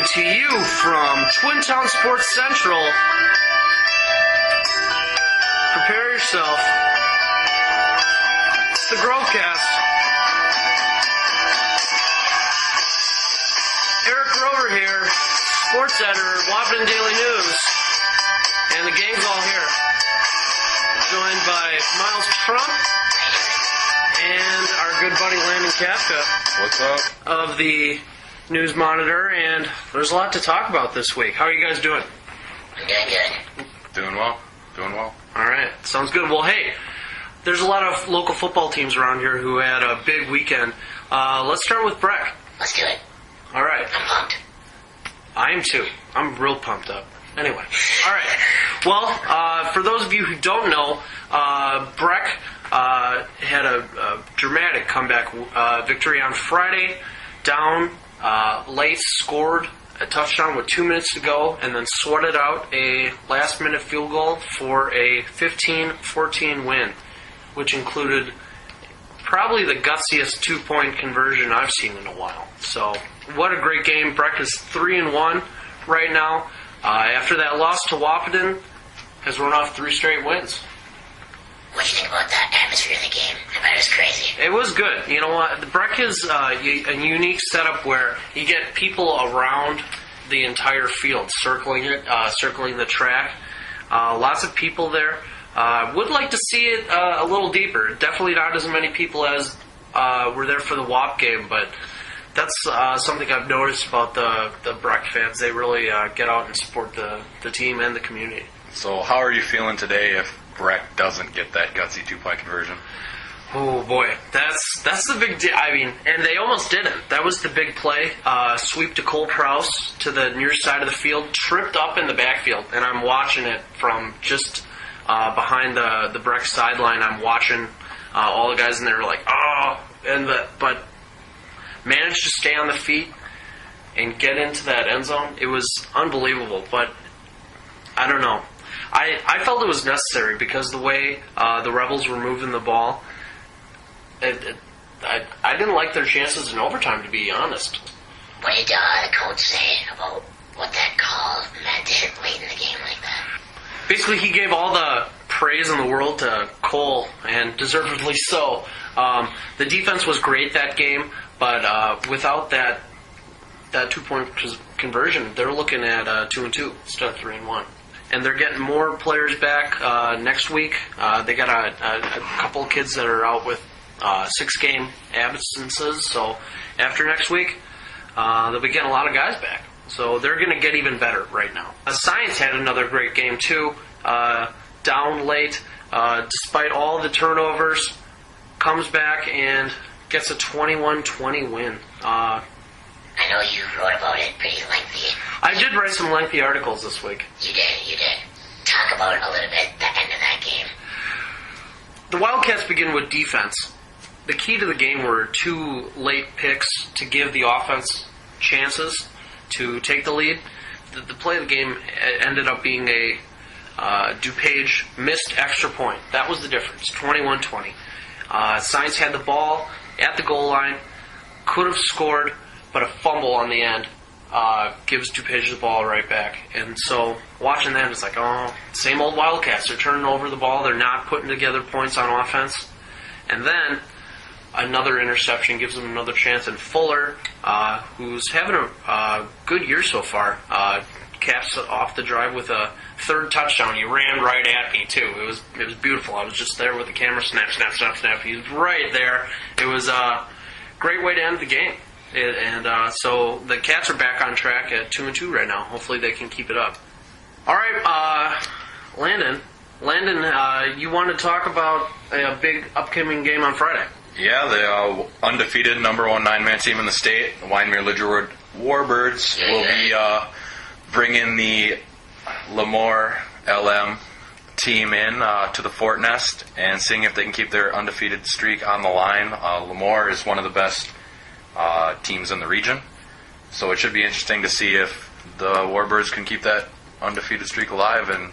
Coming to you from Twin Town Sports Central. Prepare yourself. It's the Grovcast. Eric Grover here, sports editor, Wahpeton Daily News. And the gang's all here. Joined by Miles Trump and our good buddy Landon Kafka. What's up? Of the News Monitor, and there's a lot to talk about this week. How are you guys doing? I'm doing good. Doing well. Doing well. All right. Sounds good. Well, hey, there's a lot of local football teams around here who had a big weekend. Let's start with Breck. Let's do it. All right. I'm pumped. I am too. I'm real pumped up. Anyway. All right. Well, for those of you who don't know, Breck had a dramatic comeback victory on Friday. Down late, scored a touchdown with 2 minutes to go, and then sweated out a last-minute field goal for a 15-14 win, which included probably the gutsiest two-point conversion I've seen in a while. So, what a great game. Breck is 3-1 right now. After that loss to Wahpeton, has run off 3 straight wins. What do you think about that atmosphere of the game? I bet it was crazy. It was good. You know what? The Breck is a unique setup where you get people around the entire field, circling it, circling the track. Lots of people there. Would like to see it a little deeper. Definitely not as many people as were there for the WAP game, but that's something I've noticed about the Breck fans. They really get out and support the team and the community. So how are you feeling today if Breck doesn't get that gutsy 2-point conversion? Oh boy, that's the big deal. I mean, and they almost didn't. That was the big play. Sweep to Cole Krause to the near side of the field, tripped up in the backfield, and I'm watching it from just behind the Breck sideline. I'm watching all the guys in there like, oh, but managed to stay on the feet and get into that end zone. It was unbelievable, but I don't know. I felt it was necessary because the way the Rebels were moving the ball, I didn't like their chances in overtime, to be honest. What did the coach say about what that call meant late in the game like that? Basically, he gave all the praise in the world to Cole, and deservedly so. The defense was great that game, but without that 2-point conversion, they're looking at 2-2 instead of 3-1. And they're getting more players back next week. They got a couple of kids that are out with 6-game absences. So after next week, they'll be getting a lot of guys back. So they're going to get even better right now. Science had another great game too. Down late, despite all the turnovers, comes back and gets a 21-20 win. I know you wrote about it pretty lengthy. I did write some lengthy articles this week. You did. Talk about a little bit the end of that game. The Wildcats begin with defense. The key to the game were 2 late picks to give the offense chances to take the lead. The play of the game ended up being a DuPage missed extra point. That was the difference, 21-20. Science had the ball at the goal line, could have scored, but a fumble on the end gives DuPage the ball right back. And so watching that, it's like, oh, same old Wildcats. They're turning over the ball. They're not putting together points on offense. And then another interception gives them another chance. And Fuller, who's having a good year so far, caps off the drive with a 3rd touchdown. He ran right at me, too. It was beautiful. I was just there with the camera. Snap, snap, snap, snap. He was right there. It was a great way to end the game. So the Cats are back on track at 2-2 right now. Hopefully they can keep it up. All right, Landon, you want to talk about a big upcoming game on Friday? Yeah, the undefeated number 1 9-man team in the state, the Wyndmere Lidgerwood Warbirds, will be bringing the Lemoore LM team in to the Fort Nest and seeing if they can keep their undefeated streak on the line. Lemoore is one of the best teams in the region, so it should be interesting to see if the Warbirds can keep that undefeated streak alive and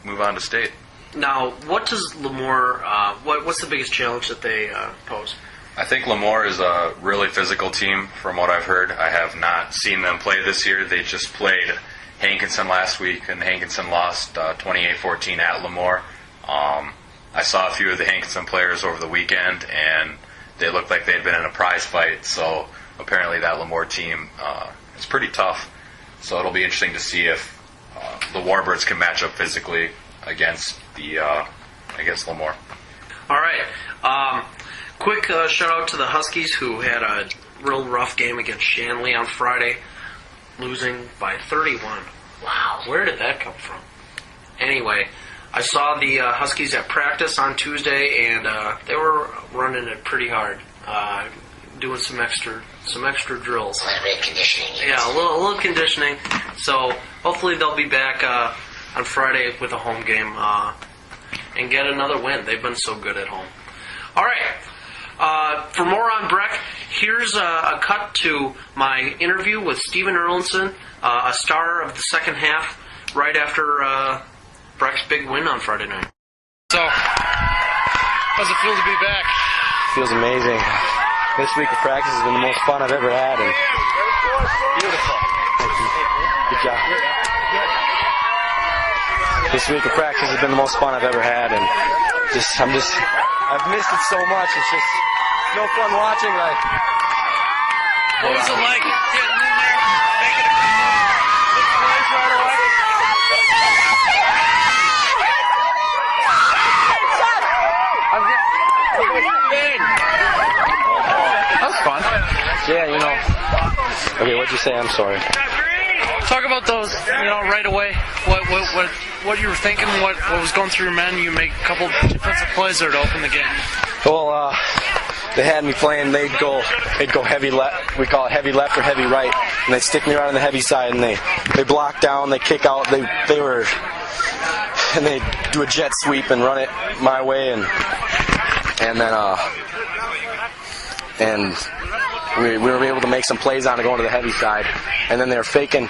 move on to state. Now, what does Lemoore, what's the biggest challenge that they pose? I think Lemoore is a really physical team from what I've heard. I have not seen them play this year. They just played Hankinson last week, and Hankinson lost 28-14 at Lemoore. I saw a few of the Hankinson players over the weekend, and they looked like they'd been in a prize fight. So apparently that Lemoore team is pretty tough. So it'll be interesting to see if the Warbirds can match up physically against Lemoore. All right. Quick shout out to the Huskies, who had a real rough game against Shanley on Friday, losing by 31. Wow, where did that come from? Anyway, I saw the Huskies at practice on Tuesday, and they were running it pretty hard, doing some extra drills. A little bit of conditioning. Yeah, a little conditioning. So hopefully they'll be back on Friday with a home game and get another win. They've been so good at home. All right. For more on Breck, here's a cut to my interview with Stephen Erlandson, a star of the second half, right after Breck's big win on Friday night. So, how's it feel to be back? Feels amazing. This week of practice has been the most fun I've ever had. And Beautiful. good job. This week of practice has been the most fun I've ever had, and I've missed it so much. It's just no fun watching. Like, What was it like getting in there, making a big plays right away? That was fun. yeah, you know. Okay, what'd you say? I'm sorry. Talk about those, right away. What you were thinking, what was going through your mind. You make a couple defensive plays there to open the game. Well, they had me playing. They'd go heavy left. We call it heavy left or heavy right, and they'd stick me right on the heavy side, and they block down, they kick out. They do a jet sweep and run it my way, and then we were able to make some plays on it going to the heavy side, and then they were faking.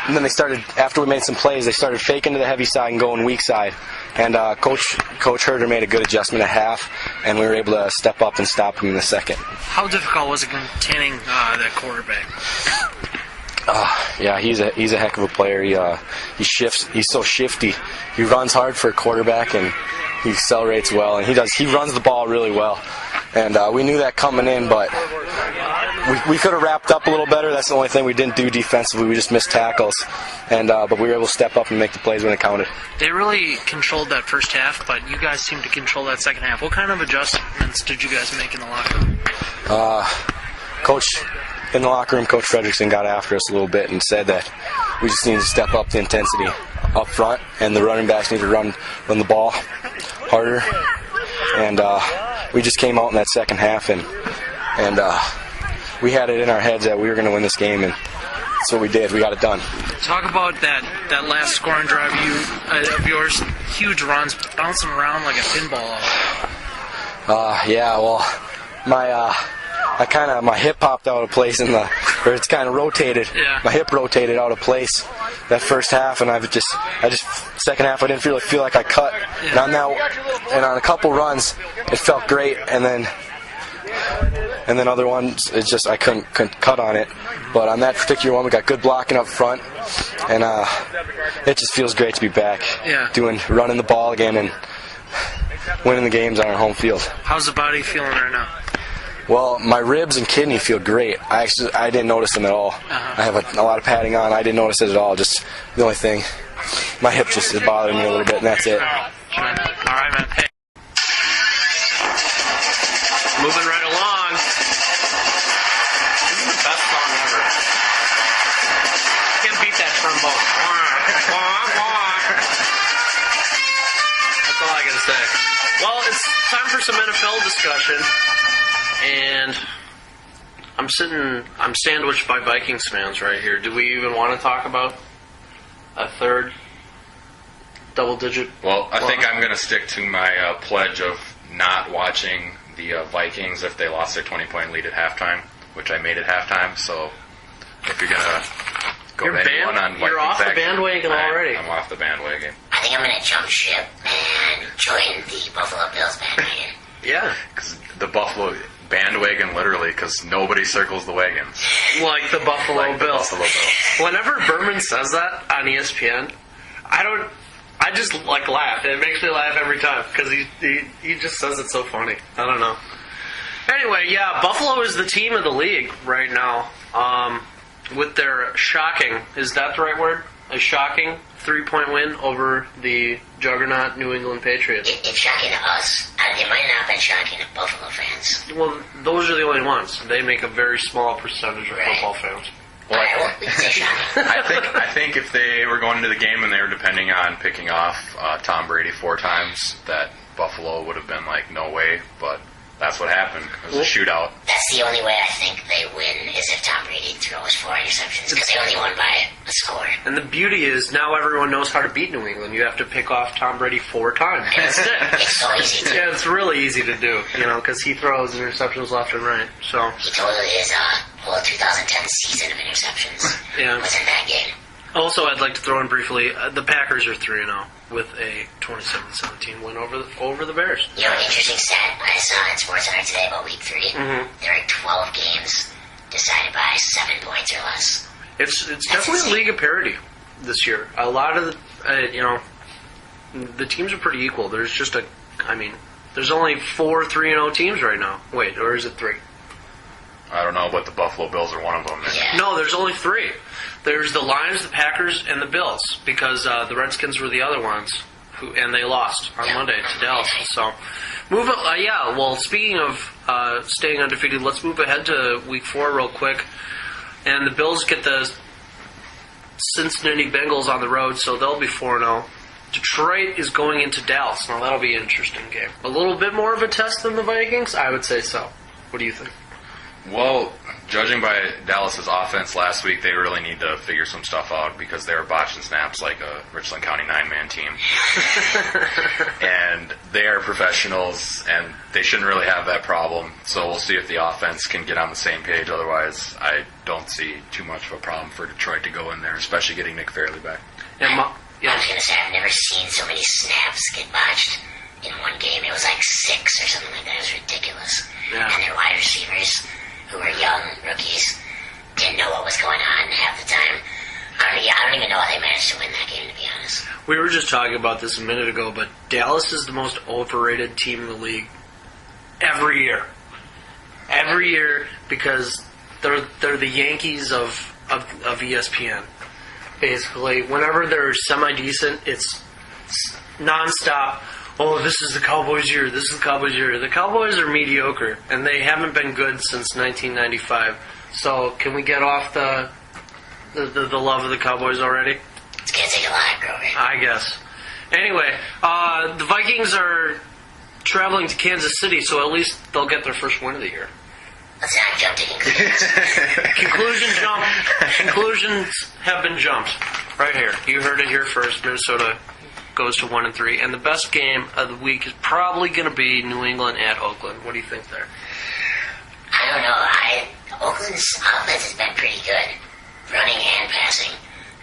And then after we made some plays, they started faking to the heavy side and going weak side. And Coach Herder made a good adjustment at half, and we were able to step up and stop him in the second. How difficult was it containing that quarterback? Yeah, he's a heck of a player. He shifts. He's so shifty. He runs hard for a quarterback, and he accelerates well, and he runs the ball really well. And we knew that coming in, but we could have wrapped up a little better. That's the only thing we didn't do defensively. We just missed tackles, but we were able to step up and make the plays when it counted. They really controlled that first half, but you guys seemed to control that second half. What kind of adjustments did you guys make in the locker room? In the locker room, Coach Fredrickson got after us a little bit and said that we just need to step up the intensity up front, and the running backs need to run the ball harder. And we just came out in that second half, and we had it in our heads that we were going to win this game, and that's what we did. We got it done. Talk about that last scoring drive of yours. Huge runs, bouncing around like a pinball. Yeah, well, my hip popped out of place it's kind of rotated. Yeah. My hip rotated out of place that first half, and I just second half I didn't feel like I cut. Yeah. And on a couple runs it felt great, and then other ones I couldn't cut on it. But on that particular one we got good blocking up front, and it just feels great to be back. Yeah. Running the ball again and winning the games on our home field. How's the body feeling right now? Well, my ribs and kidney feel great. I didn't notice them at all. I have a lot of padding on. I didn't notice it at all. Just the only thing, my hip just is bothering me a little bit, and that's it. All right, man. Hey. Moving right along. This is the best song ever. Can't beat that trombone. That's all I gotta say. Well, it's time for some NFL discussion. And I'm sandwiched by Vikings fans right here. Do we even want to talk about a third double-digit? Well, I think I'm going to stick to my pledge of not watching the Vikings if they lost their 20-point lead at halftime, which I made at halftime. So if you're going to go with anyone on Vikings, you're off the bandwagon already. I'm off the bandwagon. I think I'm going to jump ship and join the Buffalo Bills bandwagon. Yeah. Because the Buffalo bandwagon literally because nobody circles the wagons. Like the Buffalo Like the Bills. Buffalo Bills. Whenever Berman says that on ESPN, I just like laugh. It makes me laugh every time because he just says it so funny. I don't know. Anyway, yeah, Buffalo is the team of the league right now. With their shocking, is that the right word? A shocking 3-point win over the juggernaut New England Patriots. It's shocking to us. It might not have been shocking to Buffalo fans. Well, those are the only ones. They make a very small percentage of football fans. All right, well, we can say shocking. I think if they were going into the game and they were depending on picking off Tom Brady 4 times, that Buffalo would have been like, no way, but that's what happened. It was a shootout. That's the only way I think they win is if Tom Brady throws 4 interceptions because they only won by a score. And the beauty is now everyone knows how to beat New England. You have to pick off Tom Brady 4 times. That's it. It's so easy to. Yeah, it's really easy to do, because he throws interceptions left and right. So He told his whole 2010 season of interceptions Yeah. was in that game. Also, I'd like to throw in briefly, the Packers are 3-0 with a 27-17 win over the Bears. You know, an interesting stat I saw in SportsCenter today about Week 3. Mm-hmm. There are 12 games decided by 7 points or less. It's definitely a league of parity this year. A lot of the teams are pretty equal. There's just there's only 4 3-0 teams right now. Wait, or is it 3? I don't know, but the Buffalo Bills are one of them. Yeah. No, there's only 3. There's the Lions, the Packers, and the Bills, because the Redskins were the other ones, and they lost on Monday to Dallas. So, well, speaking of staying undefeated, let's move ahead to Week 4 real quick. And the Bills get the Cincinnati Bengals on the road, so they'll be 4-0. Detroit is going into Dallas. Now, that'll be an interesting game. A little bit more of a test than the Vikings? I would say so. What do you think? Well, judging by Dallas's offense last week, they really need to figure some stuff out because they were botching snaps like a Richland County 9-man team. And they are professionals, and they shouldn't really have that problem. So we'll see if the offense can get on the same page. Otherwise, I don't see too much of a problem for Detroit to go in there, especially getting Nick Fairley back. And I was going to say, I've never seen so many snaps get botched in one game. It was like 6 or something like that. It was ridiculous. Yeah. And their wide receivers, who were young rookies, didn't know what was going on half the time. I don't even know how they managed to win that game, to be honest. We were just talking about this a minute ago, but Dallas is the most overrated team in the league every year. Every year, because they're the Yankees of ESPN. Basically, whenever they're semi-decent, it's nonstop. Oh, this is the Cowboys' year. This is the Cowboys' year. The Cowboys are mediocre, and they haven't been good since 1995. So, can we get off the love of the Cowboys already? It's going to take a lot, Grover. I guess. Anyway, the Vikings are traveling to Kansas City, so at least they'll get their first win of the year. Let's not jump to conclusions. Conclusions have been jumped. Right here. You heard it here first. Minnesota goes to 1-3, and the best game of the week is probably going to be New England at Oakland. What do you think there? I don't know. Oakland's offense has been pretty good, running and passing.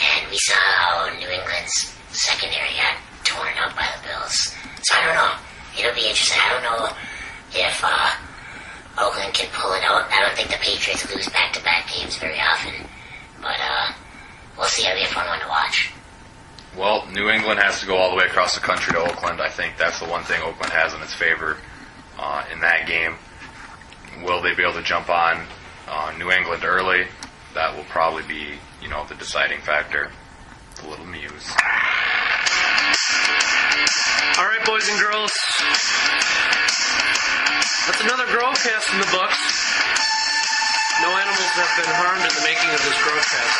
And we saw how New England's secondary got torn up by the Bills. So I don't know. It'll be interesting. I don't know if Oakland can pull it out. I don't think the Patriots lose back-to-back games very often. But we'll see. It'll be a fun one to watch. Well, New England has to go all the way across the country to Oakland. I think that's the one thing Oakland has in its favor in that game. Will they be able to jump on New England early? That will probably be, the deciding factor. It's a little news. All right, boys and girls. That's another Grovcast in the books. No animals have been harmed in the making of this Grovcast.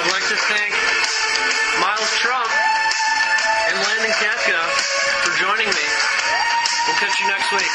I'd like to thank Miles Trump and Landon Kafka for joining me. We'll catch you next week.